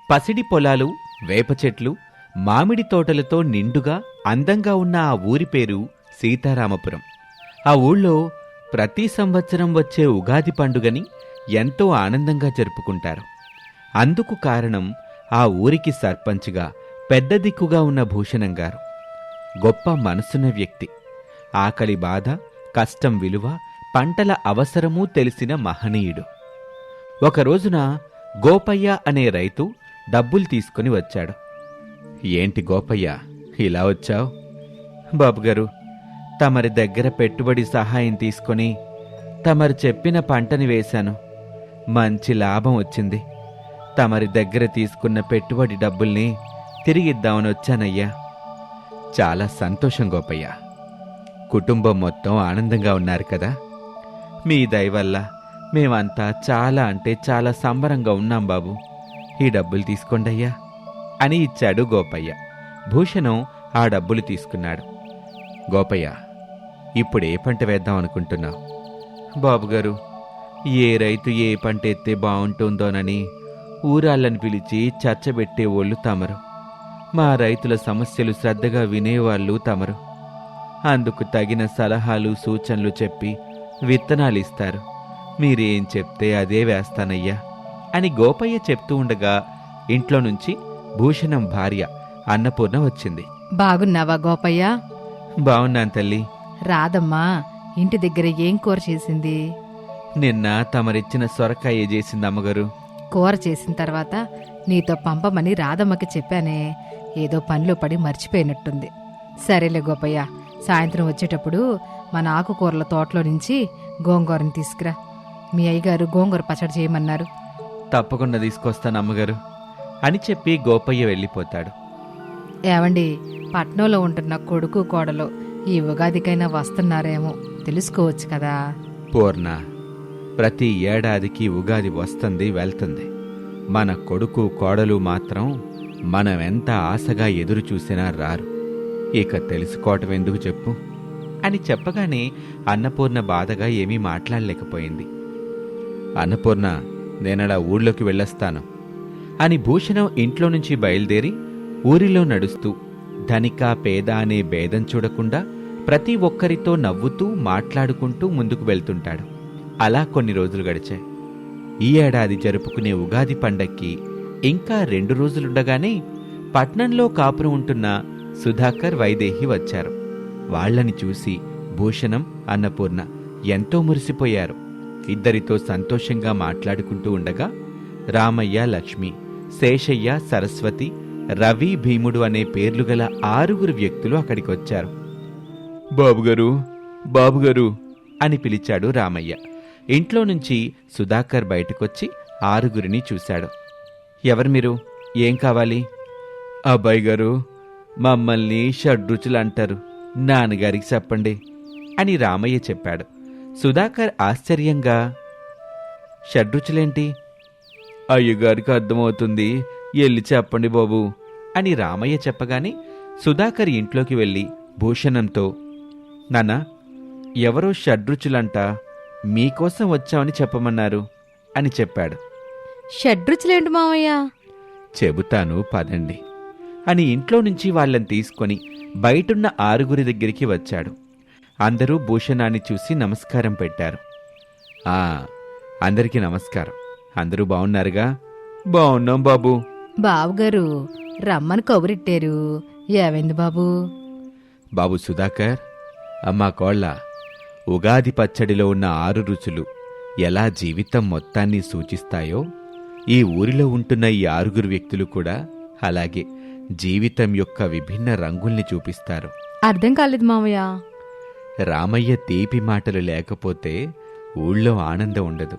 పసిడి పొలాలు, వేప చెట్లు, మామిడి తోటలతో నిండుగా అందంగా ఉన్న ఆ ఊరి పేరు సీతారామపురం. ఆ ఊళ్ళో ప్రతి సంవత్సరం వచ్చే ఉగాది పండుగని ఎంతో ఆనందంగా జరుపుకుంటారు. అందుకు కారణం ఆ ఊరికి సర్పంచ్గా పెద్ద దిక్కుగా ఉన్న భూషణం గారు. గొప్ప మనసున్న వ్యక్తి. ఆకలి బాధ, కష్టం విలువ, పంటల అవసరమూ తెలిసిన మహనీయుడు. ఒక రోజున గోపయ్య అనే రైతు డబ్బులు తీసుకుని వచ్చాడు. ఏంటి గోపయ్య, ఇలా వచ్చావు? బాబుగారు, తమరి దగ్గర పెట్టుబడి సహాయం తీసుకొని తమరు చెప్పిన పంటని వేశాను. మంచి లాభం వచ్చింది. తమరి దగ్గర తీసుకున్న పెట్టుబడి డబ్బుల్ని తిరిగిద్దామని వచ్చానయ్యా. చాలా సంతోషం గోపయ్య. కుటుంబం మొత్తం ఆనందంగా ఉన్నారు కదా? మీ దయ వల్ల మేమంతా చాలా అంటే చాలా సంబరంగా ఉన్నాం బాబు. ఈ డబ్బులు తీసుకోండయ్యా అని ఇచ్చాడు గోపయ్య. భూషణం ఆ డబ్బులు తీసుకున్నాడు. గోపయ్య, ఇప్పుడు ఏ పంట వేద్దాం అనుకుంటున్నావు? బాబుగారు, ఏ రైతు ఏ పంట ఎత్తే బాగుంటుందోనని ఊరాళ్ళని పిలిచి చర్చబెట్టే ఓళ్ళు తమరు. మా రైతుల సమస్యలు శ్రద్ధగా వినేవాళ్ళు తమరు. అందుకు తగిన సలహాలు సూచనలు చెప్పి విత్తనాలు ఇస్తారు. మీరేం చెప్తే అదే వేస్తానయ్యా అని గోపయ్య చెప్తూ ఉండగా ఇంట్లో నుంచి భూషణం భార్య అన్నపూర్ణ వచ్చింది. బాగున్నావా గోపయ్య? బావున్నాను తల్లి. రాదమ్మా ఇంటి దగ్గర ఏం కూర చేసింది? నిన్న తమరిచ్చిన సొరకాయ చేసింది అమ్మగారు. కూర చేసిన తర్వాత నీతో పంపమని రాధమ్మకి చెప్పానే, ఏదో పనిలో పడి మర్చిపోయినట్టుంది. సరేలే గోపయ్య, సాయంత్రం వచ్చేటప్పుడు మన ఆకుకూరల తోటలో నుంచి గోంగూరని తీసుకురా. మీ అయ్యగారు గోంగూర పచ్చడి చేయమన్నారు. తప్పకుండా తీసుకొస్తాను అమ్మగారు అని చెప్పి గోపయ్య వెళ్ళిపోతాడు. ఏవండి, పట్నంలో ఉంటున్న కొడుకు కోడలు ఈ ఉగాదికైనా వస్తున్నారేమో తెలుసుకోవచ్చు కదా. పూర్ణ, ప్రతి ఏడాదికి ఉగాది వస్తుంది వెళ్తుంది. మన కొడుకు కోడలు మాత్రం మనమెంత ఆశగా ఎదురు చూసినా రారు. ఇక తెలుసుకోవటం ఎందుకు చెప్పు అని చెప్పగానే అన్నపూర్ణ బాధగా ఏమీ మాట్లాడలేకపోయింది. అన్నపూర్ణ, నేనలా ఊళ్ళోకి వెళ్ళొస్తాను అని భూషణం ఇంట్లో నుంచి బయలుదేరి ఊరిలో నడుస్తూ ధనిక పేద అనే భేదం చూడకుండా ప్రతి ఒక్కరితో నవ్వుతూ మాట్లాడుకుంటూ ముందుకు వెళ్తుంటాడు. అలా కొన్ని రోజులు గడిచాయి. ఈ ఏడాది జరుపుకునే ఉగాది పండక్కి ఇంకా 2 రోజులుండగానే పట్నంలో కాపురం ఉంటున్న సుధాకర్, వైదేహి వచ్చారు. వాళ్లని చూసి భూషణం, అన్నపూర్ణ ఎంతో మురిసిపోయారు. ఇద్దరితో సంతోషంగా మాట్లాడుకుంటూ ఉండగా రామయ్య, లక్ష్మి, శేషయ్య, సరస్వతి, రవి, భీముడు అనే పేర్లు గల 6 వ్యక్తులు అక్కడికొచ్చారు. బాబుగారు, బాబుగారు అని పిలిచాడు రామయ్య. ఇంట్లో నుంచి సుధాకర్ బయటకొచ్చి 6 చూశాడు. ఎవరు మీరు? ఏం కావాలి? అబ్బాయి గారు, మమ్మల్ని షడ్రుచులు అంటారు. నాన్నగారికి చెప్పండి అని రామయ్య చెప్పాడు. సుధాకర్ ఆశ్చర్యంగా, షడ్రుచులేంటి? అయ్యగారికి అర్థమవుతుంది, ఎల్లి చెప్పండి బాబు అని రామయ్య చెప్పగానే సుధాకర్ ఇంట్లోకి వెళ్ళి భూషణంతో, నాన్నా, ఎవరో షడ్రుచులంట, మీకోసం వచ్చామని చెప్పమన్నారు అని చెప్పాడు. షడ్రుచులేంటి మావయ్య? చెబుతాను పదండి అని ఇంట్లో నుంచి వాళ్ళని తీసుకొని బయటున్న 6 దగ్గరికి వచ్చాడు. అందరూ భూషణాన్ని చూసి నమస్కారం పెట్టారు. అందరికీ నమస్కారం. అందరూ బావున్నారుగా? బావున్నాం బాబు. బావుగారు రమ్మని కబురిట్టారు. ఏమైంది బాబు? బాబు సుధాకర్, అమ్మా కోళ్ళ, ఉగాది పచ్చడిలో ఉన్న 6 రుచులు ఎలా జీవితం మొత్తాన్ని సూచిస్తాయో ఈ ఊరిలో ఉంటున్న ఈ 6 వ్యక్తులు కూడా అలాగే జీవితం యొక్క విభిన్న రంగుల్ని చూపిస్తారు. అర్థం కాలేదు మావయ్య. రామయ్య తీపి మాటలు లేకపోతే ఊళ్ళో ఆనందం ఉండదు.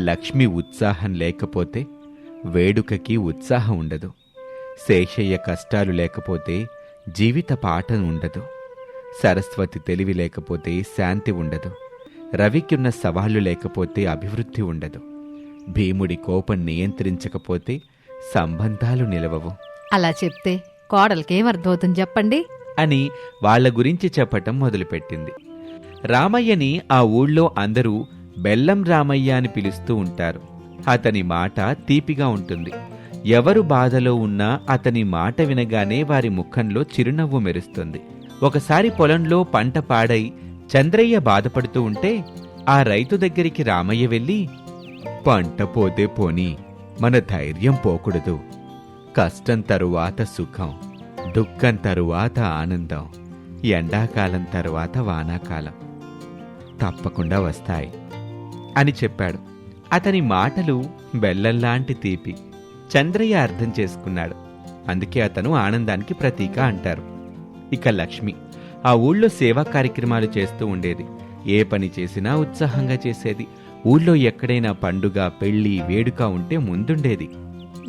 లక్ష్మి ఉత్సాహం లేకపోతే వేడుకకి ఉత్సాహం ఉండదు. శేషయ్య కష్టాలు లేకపోతే జీవిత పాఠం ఉండదు. సరస్వతి తెలివి లేకపోతే శాంతి ఉండదు. రవికున్న సవాళ్లు లేకపోతే అభివృద్ధి ఉండదు. భీముడి కోపం నియంత్రించకపోతే సంబంధాలు నిలవవు. అలా చెప్తే కోడలకేం అర్థమవుతుంది చెప్పండి అని వాళ్ల గురించి చెప్పటం మొదలుపెట్టింది. రామయ్యని ఆ ఊళ్ళో అందరూ బెల్లం రామయ్య అని పిలుస్తూ ఉంటారు. అతని మాట తీపిగా ఉంటుంది. ఎవరు బాధలో ఉన్నా అతని మాట వినగానే వారి ముఖంలో చిరునవ్వు మెరుస్తుంది. ఒకసారి పొలంలో పంట పాడై చంద్రయ్య బాధపడుతూ ఉంటే ఆ రైతు దగ్గరికి రామయ్య వెళ్ళి, పంట పోతే పోని, మన ధైర్యం పోకూడదు. కష్టం తరువాత సుఖం, దుఃఖం తరువాత ఆనందం, ఎండాకాలం తరువాత వానాకాలం తప్పకుండా వస్తాయి అని చెప్పాడు. అతని మాటలు బెల్లంలాంటి తీపి. చంద్రయ్య అర్థం చేసుకున్నాడు. అందుకే అతను ఆనందానికి ప్రతీక అంటారు. ఇక లక్ష్మి ఆ ఊళ్ళో సేవా కార్యక్రమాలు చేస్తూ ఉండేది. ఏ పని చేసినా ఉత్సాహంగా చేసేది. ఊళ్ళో ఎక్కడైనా పండుగ, పెళ్లి, వేడుక ఉంటే ముందుండేది.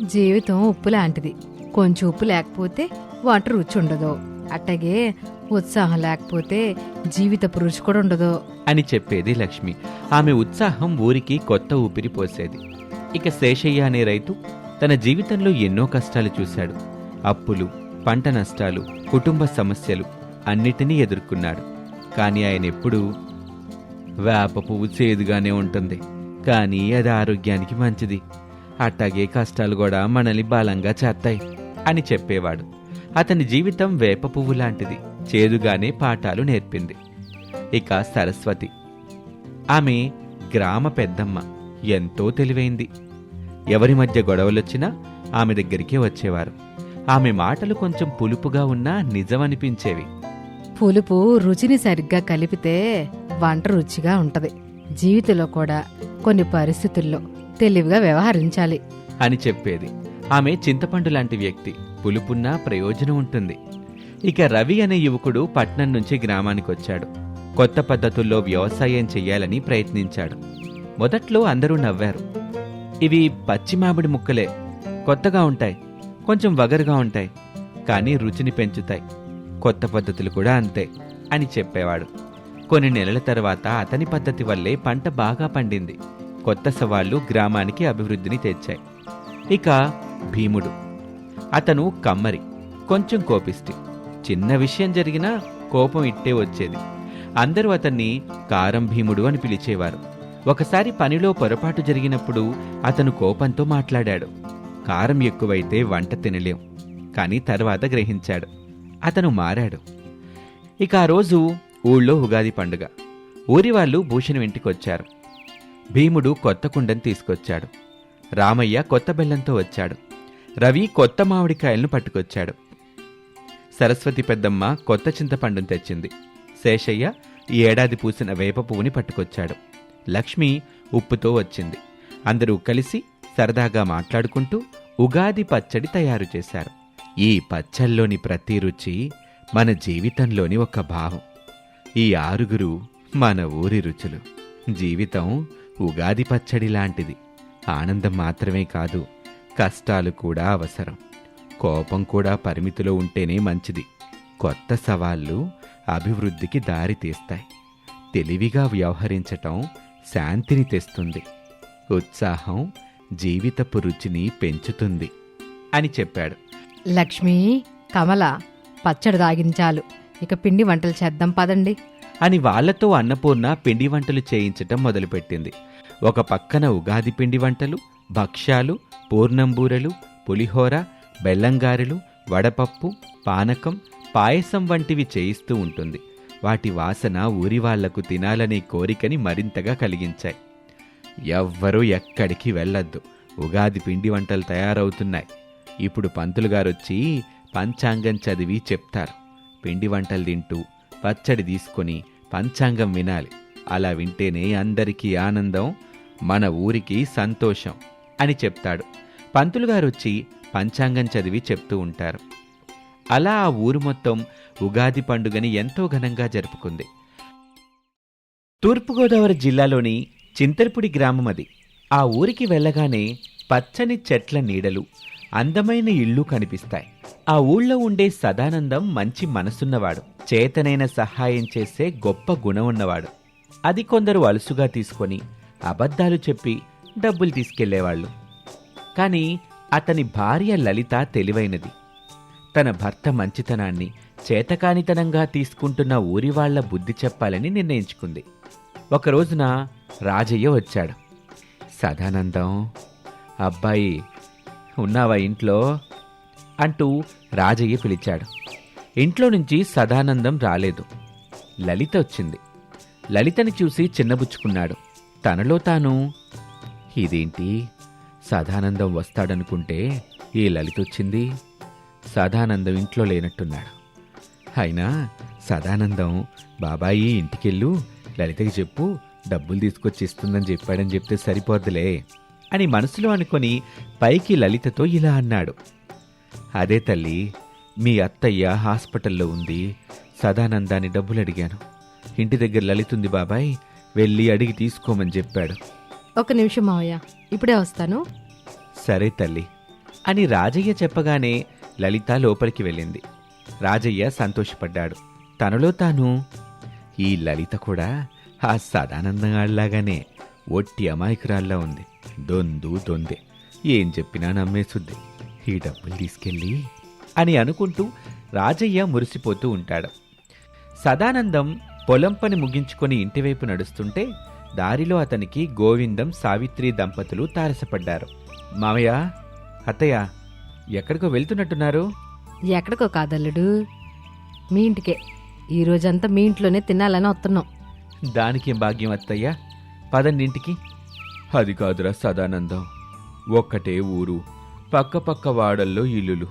జీవితం ఉప్పు లాంటిది. కొంచెం ఉప్పు లేకపోతే వంట రుచి ఉండదు. అట్టగే ఉత్సాహం లేకపోతే జీవితపు రుచి కూడా ఉండదు అని చెప్పేది లక్ష్మి. ఆమె ఉత్సాహం ఊరికి కొత్త ఊపిరి పోసేది. ఇక శేషయ్య అనే రైతు తన జీవితంలో ఎన్నో కష్టాలు చూశాడు. అప్పులు, పంట నష్టాలు, కుటుంబ సమస్యలు అన్నిటినీ ఎదుర్కొన్నాడు. కానీ ఆయన ఎప్పుడూ వేప పువ్వు చేదుగానే ఉంటుంది, కానీ అది ఆరోగ్యానికి మంచిది, అట్టాగే కష్టాలు కూడా మనల్ని బలంగా చేస్తాయి అని చెప్పేవాడు. అతని జీవితం వేప పువ్వు లాంటిది, చేదుగానే పాఠాలు నేర్పింది. ఇక సరస్వతి, ఆమె గ్రామ పెద్దమ్మ, ఎంతో తెలివైంది. ఎవరి మధ్య గొడవలొచ్చినా ఆమె దగ్గరికే వచ్చేవారు. ఆమె మాటలు కొంచెం పులుపుగా ఉన్నా నిజమనిపించేవి. పులుపు రుచిని సరిగ్గా కలిపితే వంట రుచిగా ఉంటది. జీవితంలో కూడా కొన్ని పరిస్థితుల్లో తెలివిగా వ్యవహరించాలి అని చెప్పేది. ఆమె చింతపండు లాంటి వ్యక్తి, పులుపున్నా ప్రయోజనం ఉంటుంది. ఇక రవి అనే యువకుడు పట్నం నుంచి గ్రామానికొచ్చాడు. కొత్త పద్ధతుల్లో వ్యవసాయం చెయ్యాలని ప్రయత్నించాడు. మొదట్లో అందరూ నవ్వారు. ఇవి పచ్చి మామిడి ముక్కలే, కొత్తగా ఉంటాయి, కొంచెం వగరుగా ఉంటాయి, కానీ రుచిని పెంచుతాయి. కొత్త పద్ధతులు కూడా అంతే అని చెప్పేవాడు. కొన్ని నెలల తర్వాత అతని పద్ధతి వల్లే పంట బాగా పండింది. కొత్త సవాళ్లు గ్రామానికి అభివృద్ధిని తెచ్చాయి. ఇక భీముడు, అతను కమ్మరి, కొంచెం కోపిష్టి. చిన్న విషయం జరిగినా కోపం ఇట్టే వచ్చేది. అందరూ అతన్ని కారం భీముడు అని పిలిచేవారు. ఒకసారి పనిలో పొరపాటు జరిగినప్పుడు అతను కోపంతో మాట్లాడాడు. కారం ఎక్కువైతే వంట తినలేం, కానీ తర్వాత గ్రహించాడు. అతను మారాడు. ఇక ఆ రోజు ఊళ్ళో ఉగాది పండుగ. ఊరివాళ్లు భూషణం ఇంటికొచ్చారు. భీముడు కొత్త కుండను తీసుకొచ్చాడు. రామయ్య కొత్త బెల్లంతో వచ్చాడు. రవి కొత్త మామిడికాయలను పట్టుకొచ్చాడు. సరస్వతి పెద్దమ్మ కొత్త చింతపండును తెచ్చింది. శేషయ్య ఈ ఏడాది పూసిన వేప పువ్వుని పట్టుకొచ్చాడు. లక్ష్మి ఉప్పుతో వచ్చింది. అందరూ కలిసి సరదాగా మాట్లాడుకుంటూ ఉగాది పచ్చడి తయారు చేశారు. ఈ పచ్చల్లోని ప్రతి రుచి మన జీవితంలోని ఒక భావం. ఈ ఆరుగురు మన ఊరి రుచులు. జీవితం ఉగాది పచ్చడి లాంటిది. ఆనందం మాత్రమే కాదు, కష్టాలు కూడా అవసరం. కోపం కూడా పరిమితిలో ఉంటేనే మంచిది. కొత్త సవాళ్లు అభివృద్ధికి దారి తీస్తాయి. తెలివిగా వ్యవహరించటం శాంతిని తెస్తుంది. ఉత్సాహం జీవితపు రుచిని పెంచుతుంది అని చెప్పాడు. లక్ష్మి, కమల, పచ్చడి తాగించాలు, ఇక పిండి వంటలు చేద్దాం పదండి అని వాళ్లతో అన్నపూర్ణ పిండి వంటలు చేయించటం మొదలుపెట్టింది. ఒక పక్కన ఉగాది పిండి వంటలు, భక్ష్యాలు, పూర్ణంబూరలు, పులిహోర, బెల్లంగారెలు, వడపప్పు, పానకం, పాయసం వంటివి చేయిస్తూ ఉంటుంది. వాటి వాసన ఊరివాళ్లకు తినాలనే కోరికని మరింతగా కలిగించాయి. ఎవ్వరూ ఎక్కడికి వెళ్ళొద్దు, ఉగాది పిండి వంటలు తయారవుతున్నాయి. ఇప్పుడు పంతులుగారొచ్చి పంచాంగం చదివి చెప్తారు. పిండి వంటలు తింటూ పచ్చడి తీసుకొని పంచాంగం వినాలి. అలా వింటేనే అందరికీ ఆనందం, మన ఊరికి సంతోషం అని చెప్తాడు. పంతులుగారొచ్చి పంచాంగం చదివి చెప్తూ ఉంటారు. అలా ఆ ఊరు మొత్తం ఉగాది పండుగని ఎంతో ఘనంగా జరుపుకుంది. తూర్పుగోదావరి జిల్లాలోని చింతలపూడి గ్రామం అది. ఆ ఊరికి వెళ్ళగానే పచ్చని చెట్ల నీడలు, అందమైన ఇళ్ళు కనిపిస్తాయి. ఆ ఊళ్ళో ఉండే సదానందం మంచి మనసున్నవాడు, చేతనైన సహాయం చేసే గొప్ప గుణం ఉన్నవాడు. అది కొందరు అలుసుగా తీసుకొని అబద్ధాలు చెప్పి డబ్బులు తీసుకెళ్లేవాళ్లు. కాని అతని భార్య లలిత తెలివైనది. తన భర్త మంచితనాన్ని చేతకానితనంగా తీసుకుంటున్న ఊరివాళ్ల బుద్ధి చెప్పాలని నిర్ణయించుకుంది. ఒకరోజున రాజయ్య వచ్చాడు. సదానందం, అబ్బాయి, ఉన్నావా ఇంట్లో అంటూ రాజయ్య పిలిచాడు. ఇంట్లో నుంచి సదానందం రాలేదు. లలిత వచ్చింది. లలితని చూసి చిన్నబుచ్చుకున్నాడు. తనలో తాను, ఇదేంటి సదానందం వస్తాడనుకుంటే ఈ లలిత వచ్చింది, సదానందం ఇంట్లో లేనట్టున్నాడు. అయినా సదానందం బాబాయి ఇంటికెళ్ళు, లలితకి చెప్పు డబ్బులు తీసుకొచ్చి ఇస్తుందని చెప్పాడని చెప్తే సరిపోద్దులే అని మనసులో అనుకొని పైకి లలితతో ఇలా అన్నాడు. అదే తల్లి, మీ అత్తయ్య హాస్పిటల్లో ఉంది, సదానందాన్ని డబ్బులు అడిగాను. ఇంటి దగ్గర లలిత ఉంది బాబాయ్, వెళ్ళి అడిగి తీసుకోమని చెప్పాడు. ఒక నిమిషం మావయ్య, ఇప్పుడే వస్తాను. సరే తల్లి అని రాజయ్య చెప్పగానే లలిత లోపలికి వెళ్ళింది. రాజయ్య సంతోషపడ్డాడు. తనలో తాను, ఈ లలిత కూడా ఆ సదానందంగాడిలాగానే ఒట్టి అమాయకురాల్లా ఉంది, దొందే, ఏం చెప్పినా నమ్మేసుద్ది, ఈ డబ్బులు తీసుకెళ్ళి అని అనుకుంటూ రాజయ్య మురిసిపోతూ ఉంటాడు. సదానందం పొలం పని ముగించుకొని ఇంటివైపు నడుస్తుంటే దారిలో అతనికి గోవిందం, సావిత్రి దంపతులు తారసపడ్డారు. మావయ్య, అత్తయ్య, ఎక్కడికో వెళ్తున్నట్టున్నారు? ఎక్కడికో కాదల్లుడు, మీ ఇంటికే. ఈ రోజంతా మీ ఇంట్లోనే తినాలని వస్తున్నాం. దానికేం భాగ్యం అత్తయ్య, పదండింటికి. అది కాదురా సదానందం, ఒక్కటే ఊరు, పక్క వాడల్లో ఇల్లులు,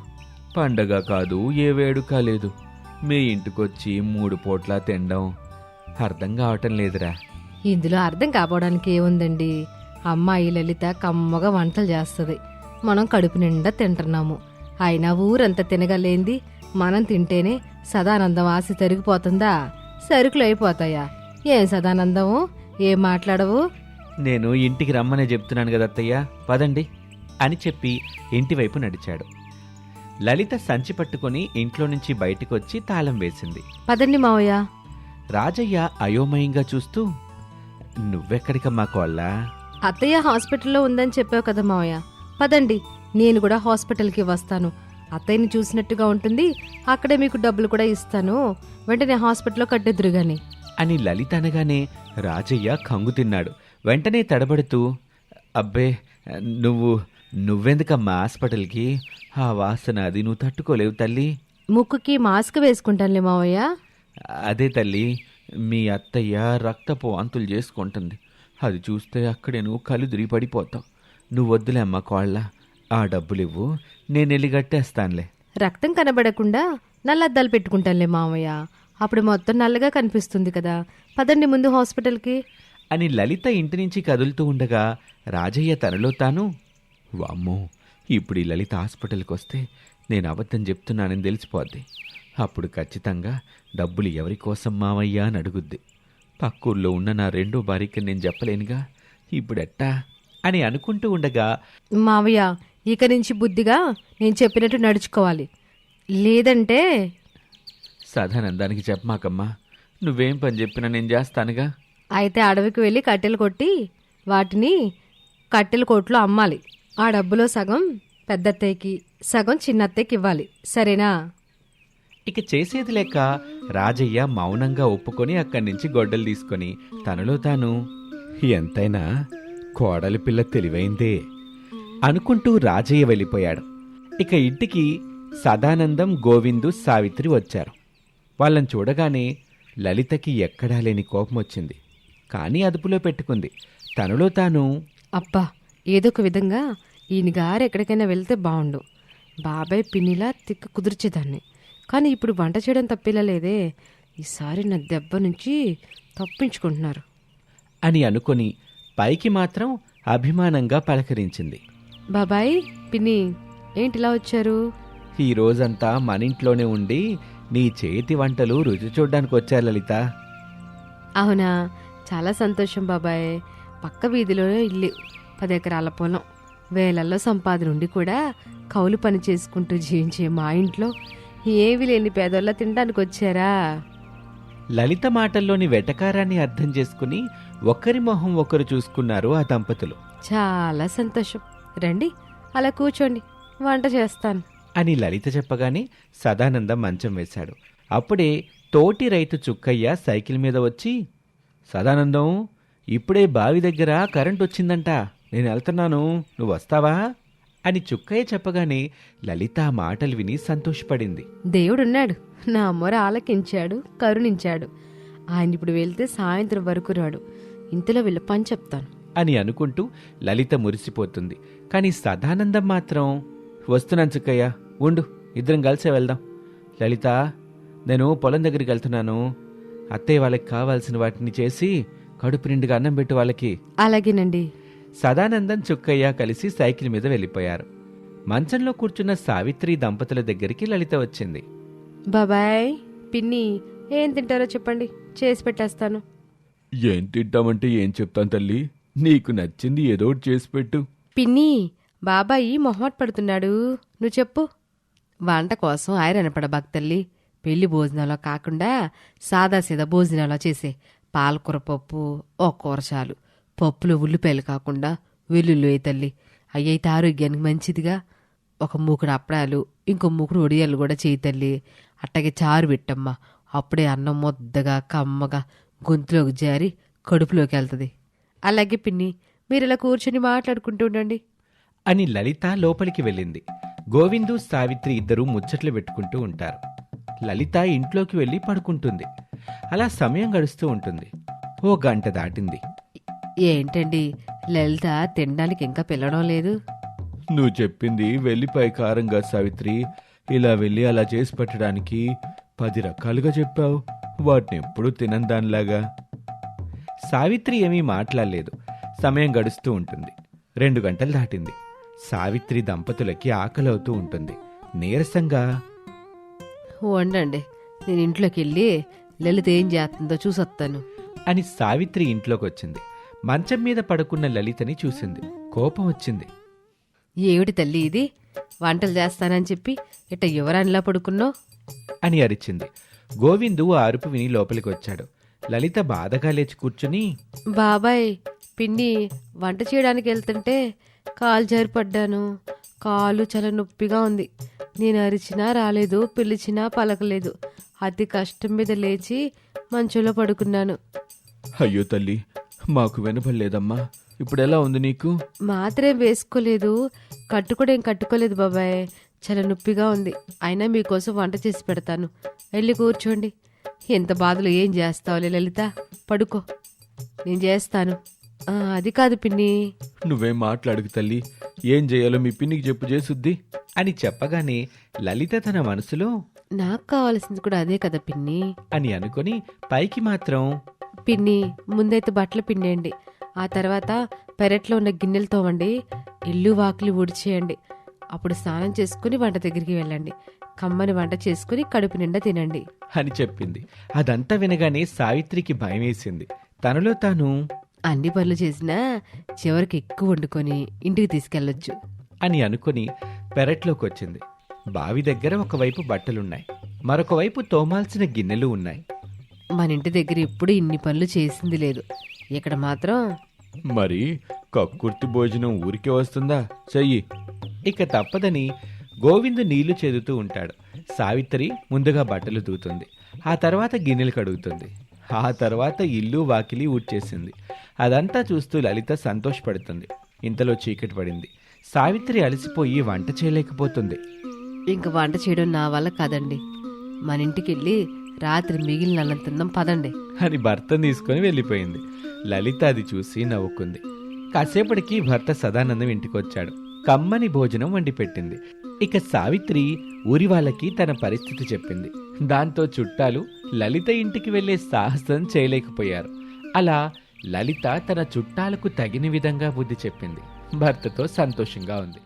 పండగ కాదు ఏ వేడుక లేదు, మీ ఇంటికొచ్చి 3 పూట్లా తినడం అర్థం కావటం లేదురా. ఇందులో అర్థం కాపోవడానికి ఏముందండి, అమ్మాయి లలిత కమ్మగా వంటలు చేస్తుంది, మనం కడుపు నిండా తింటున్నాము. అయినా ఊరంతా తినగలేంది మనం తింటేనే సదానందం ఆశ తరిగిపోతుందా, సరుకులు అయిపోతాయా? ఏం సదానందము, ఏం మాట్లాడవు? నేను ఇంటికి రమ్మనే చెప్తున్నాను కదా అత్తయ్య, పదండి అని చెప్పి ఇంటివైపు నడిచాడు. లలిత సంచి పట్టుకుని ఇంట్లో నుంచి బయటికొచ్చి తాళం వేసింది. పదండి మావయ్య. రాజయ్య అయోమయంగా చూస్తూ, నువ్వెక్కడికమ్మా కోళ్ళా? అత్తయ్య హాస్పిటల్లో ఉందని చెప్పావు కదా మావయ్య, పదండి, నేను కూడా హాస్పిటల్కి వస్తాను. అత్తయ్యని చూసినట్టుగా ఉంటుంది, అక్కడే మీకు డబ్బులు కూడా ఇస్తాను, వెంటనే హాస్పిటల్లో కట్టెదురుగాని అని లలిత అనగానే రాజయ్య కంగు తిన్నాడు. వెంటనే తడబడుతూ, అబ్బే, నువ్వెందుకమ్మా హాస్పిటల్కి? ఆ వాసన అది నువ్వు తట్టుకోలేవు తల్లి. ముక్కుకి మాస్క్ వేసుకుంటానులే మావయ్య. అదే తల్లి, మీ అత్తయ్య రక్తపు వాంతులు చేసుకుంటుంది, అది చూస్తే అక్కడే నువ్వు కలుదిరి పడిపోతావు. నువ్వు వద్దులే అమ్మ కోళ్ళ, ఆ డబ్బులివ్వు, నేను వెళ్ళి కట్టేస్తానులే. రక్తం కనబడకుండా నల్లద్దాలు పెట్టుకుంటానులే మావయ్య, అప్పుడు మొత్తం నల్లగా కనిపిస్తుంది కదా. పదండి ముందు హాస్పిటల్కి అని లలిత ఇంటి నుంచి కదులుతూ ఉండగా రాజయ్య తనలో తాను, వామ్మో, ఇప్పుడు ఈ లలిత హాస్పిటల్కి వస్తే నేను అబద్ధం చెప్తున్నానని తెలిసిపోద్ది. అప్పుడు ఖచ్చితంగా డబ్బులు ఎవరి కోసం మావయ్యా అని అడుగుద్ది. పక్కూర్లో ఉన్న నా 2వ భార్యకి నేను చెప్పలేనుగా, ఇప్పుడెట్టా అని అనుకుంటూ ఉండగా, మావయ్య, ఇక నుంచి బుద్ధిగా నేను చెప్పినట్టు నడుచుకోవాలి, లేదంటే. సదానందానికి చెప్పమాకమ్మా, నువ్వేం పని చెప్పినా నేను చేస్తానుగా. అయితే అడవికి వెళ్ళి కట్టెలు కొట్టి వాటిని కట్టెల కొట్లో అమ్మాలి. ఆ డబ్బులో సగం పెద్దత్తయ్యకి, సగం చిన్నత్తయ్యకి ఇవ్వాలి, సరేనా? ఇక చేసేది లేక రాజయ్య మౌనంగా ఒప్పుకొని అక్కడి నుంచి గొడ్డలు తీసుకొని తనలో తాను, ఎంతైనా కోడలి పిల్ల తెలివైందే అనుకుంటూ రాజయ్య వెళ్ళిపోయాడు. ఇక ఇంటికి సదానందం, గోవిందు, సావిత్రి వచ్చారు. వాళ్ళని చూడగానే లలితకి ఎక్కడా లేని కోపం వచ్చింది. కానీ అదుపులో పెట్టుకుంది. తనలో తాను, అబ్బా, ఏదో ఒక విధంగా ఈయన గారు ఎక్కడికైనా వెళ్తే బాగుండు, బాబాయ్ పిన్నిలా తిక్క కుదిర్చేదాన్ని. కానీ ఇప్పుడు వంట చేయడం తప్పిలలేదే, ఈసారి నా దెబ్బ నుంచి తప్పించుకుంటున్నారు అని అనుకొని పైకి మాత్రం అభిమానంగా పలకరించింది. బాబాయ్, పిన్ని, ఏంటిలా వచ్చారు? ఈ రోజంతా మన ఇంట్లోనే ఉండి నీ చేతి వంటలు రుచి చూడ్డానికి వచ్చారు లలిత. అవునా, చాలా సంతోషం బాబాయ్. పక్క వీధిలోనే ఇల్లు, 10 ఎకరాల పొలం, వేలల్లో సంపాదన ఉండి కూడా కౌలు పని చేసుకుంటూ జీవించే మా ఇంట్లో ఏవి లేని పేదోళ్ళ తినడానికి వచ్చారా? లలిత మాటల్లోని వెటకారాన్ని అర్థం చేసుకుని ఒకరి మొహం ఒకరు చూసుకున్నారు ఆ దంపతులు. చాలా సంతోషం, రండి అలా కూర్చోండి, వంట చేస్తాను అని లలిత చెప్పగానే సదానందం మంచం వేశాడు. అప్పుడే తోటి రైతు చుక్కయ్య సైకిల్ మీద వచ్చి, సదానందం, ఇప్పుడే బావి దగ్గర కరెంట్ వచ్చిందంట, నేను వెళ్తున్నాను, నువ్వు వస్తావా అని చుక్కయ్య చెప్పగానే లలిత ఆ మాటలు విని సంతోషపడింది. దేవుడున్నాడు, నా మొర ఆలకించాడు, కరుణించాడు. ఆయన ఇప్పుడు వెళ్తే సాయంత్రం వరకు రాడు. ఇంతలో వీళ్ళ పని చెప్తాను అని అనుకుంటూ లలిత మురిసిపోతుంది. కాని సదానందం మాత్రం, వస్తున్నాను చుక్కయ్య, ఉండు, ఇద్దరం కలిసే వెళ్దాం. లలిత, నేను పొలం దగ్గరికి వెళ్తున్నాను. అత్తయ్య వాళ్ళకి కావాల్సిన వాటిని చేసి కడుపు నిండుగా అన్నం పెట్టు వాళ్ళకి. అలాగేనండి. సదానందం చుక్కయ్య కలిసి సైకిల్ మీద వెళ్ళిపోయారు. మంచంలో కూర్చున్న సావిత్రి దంపతుల దగ్గరికి లలిత వచ్చింది. బాబాయ్, పిన్ని ఏం తింటారో చెప్పండి, చేసి పెట్టేస్తాను. ఏం తింటామంటే ఏం చెప్తాను తల్లి, నీకు నచ్చింది ఏదో ఒకటి చేసి పెట్టు. పిన్ని, బాబాయి మొహమాట పడుతున్నాడు, నువ్వు చెప్పు. వంట కోసం ఆయరనపడ భక్తల్లి, పెళ్లి భోజనాలో కాకుండా సాదాసీదా భోజనాలో చేసే పాలకూర పప్పు, ఓ కూర చాలు. పప్పులో ఉల్లిపాయలు కాకుండా వెల్లుల్లి వేయి తల్లి, అయ్యైతే ఆరోగ్యానికి మంచిదిగా. ఒక మూకుడు అప్పడాలు, ఇంకో మూకుడు ఒడియాలు కూడా చేయి తల్లి. అట్టగే చారు పెట్టమ్మా, అప్పుడే అన్నం ముద్దగా కమ్మగా గొంతులోకి జారి కడుపులోకి వెళ్తుంది. అలాగే పిన్ని, మీరు ఇలా కూర్చొని మాట్లాడుకుంటూ ఉండండి అని లలిత లోపలికి వెళ్ళింది. గోవిందు సావిత్రి ఇద్దరూ ముచ్చట్లు పెట్టుకుంటూ ఉంటారు. లలిత ఇంట్లోకి వెళ్ళి పడుకుంటుంది. అలా సమయం గడుస్తూ ఉంటుంది. ఓ గంట దాటింది. ఏంటండి, లలిత తినడానికి ఇంకా పిల్లడం లేదు? నువ్వు చెప్పింది వెల్లిపాయ కారంగా సావిత్రి, ఇలా వెళ్ళి అలా చేసి పెట్టడానికి 10 రకాలుగా చెప్పావు, వాటిని ఎప్పుడూ తినని దానిలాగా. సావిత్రి ఏమీ మాట్లాడలేదు. సమయం గడుస్తూ ఉంటుంది. 2 గంటలు దాటింది. సావిత్రి దంపతులకి ఆకలవుతూ ఉంటుంది. నీరసంగా, వండండి, నేను ఇంట్లోకి వెళ్ళి లలిత ఏం చేస్తుందో చూసొస్తాను అని సావిత్రి ఇంట్లోకొచ్చింది. మంచం మీద పడుకున్న లలితని చూసింది. కోపం వచ్చింది. ఏమిటి తల్లి ఇది, వంటలు చేస్తానని చెప్పి ఇట్ట యువరానిలా పడుకున్నావు అని అరిచింది. గోవిందు ఆ అరుపు విని లోపలికి వచ్చాడు. లలిత బాధగా లేచి కూర్చుని, బాబాయ్, పిన్ని వంట చేయడానికి వెళ్తుంటే కాలు జారిపడ్డాను. కాలు చాలా నొప్పిగా ఉంది. నేను అరిచినా రాలేదు, పిలిచినా పలకలేదు. అతి కష్టం మీద లేచి మంచంలో పడుకున్నాను. అయ్యో తల్లి, మాకు వినపడలేదమ్మా. ఇప్పుడు ఎలా ఉంది నీకు? మాత్రేం వేసుకోలేదు, కట్టుకోడేం కట్టుకోలేదు బాబాయ్. చాలా నొప్పిగా ఉంది. అయినా మీకోసం వంట చేసి పెడతాను, వెళ్ళి కూర్చోండి. ఎంత బాధలు ఏం చేస్తావులే లలిత, పడుకో, నేను చేస్తాను. అది కాదు పిన్ని. నువ్వేం మాట్లాడుకు తల్లి, ఏం చేయాలో మీ పిన్నికి చెప్పు, చేసుద్ది అని చెప్పగానే లలిత తన మనసులో, నాకు కావాల్సింది కూడా అదే కదా పిన్ని అని అనుకుని పైకి మాత్రం, పిన్ని ముందైతే బట్టలు పిండేయండి, ఆ తర్వాత పెరట్లో ఉన్న గిన్నెలు తోమండి, ఇల్లు వాకిలి ఊడ్చేయండి. అప్పుడు స్నానం చేసుకుని వంట దగ్గరికి వెళ్ళండి. కమ్మని వంట చేసుకుని కడుపు నిండా తినండి అని చెప్పింది. అదంతా వినగానే సావిత్రికి భయమేసింది. తనలో తాను, అన్ని పనులు చేసినా చివరికి ఎక్కువ వండుకొని ఇంటికి తీసుకెళ్లొచ్చు అని అనుకుని పెరట్లోకి వచ్చింది. బావి దగ్గర ఒకవైపు బట్టలున్నాయి, మరొక వైపు తోమాల్సిన గిన్నెలు ఉన్నాయి. మన ఇంటి దగ్గర ఎప్పుడు ఇన్ని పనులు చేసింది లేదు, ఇక్కడ మాత్రం. మరి కక్కుర్తి భోజనం ఊరికే వస్తుందా, చెయ్యి. ఇక తప్పదని గోవిందు నీళ్లు చేదుతూ ఉంటాడు. సావిత్రి ముందుగా బట్టలు దూతుంది, ఆ తర్వాత గిన్నెలు కడుగుతుంది, ఆ తర్వాత ఇల్లు వాకిలి ఊడ్చేసింది. అదంతా చూస్తూ లలిత సంతోషపడుతుంది. ఇంతలో చీకటి పడింది. సావిత్రి అలసిపోయి వంట చేయలేకపోతుంది. ఇంక వంట చేయడం నా వల్ల కాదండి, మన ఇంటికి వెళ్ళి రాత్రి మిగిలిన అన్నం తిందాం పదండి అని భర్తను తీసుకొని వెళ్ళిపోయింది. లలిత అది చూసి నవ్వుకుంది. కాసేపటికి భర్త సదానందం ఇంటికొచ్చాడు. కమ్మని భోజనం వండి పెట్టింది. ఇక సావిత్రి ఊరి వాళ్ళకి తన పరిస్థితి చెప్పింది. దాంతో చుట్టాలు లలిత ఇంటికి వెళ్లే సాహసం చేయలేకపోయారు. అలా లలిత తన చుట్టాలకు తగిన విధంగా బుద్ధి చెప్పింది. భర్తతో సంతోషంగా ఉంది.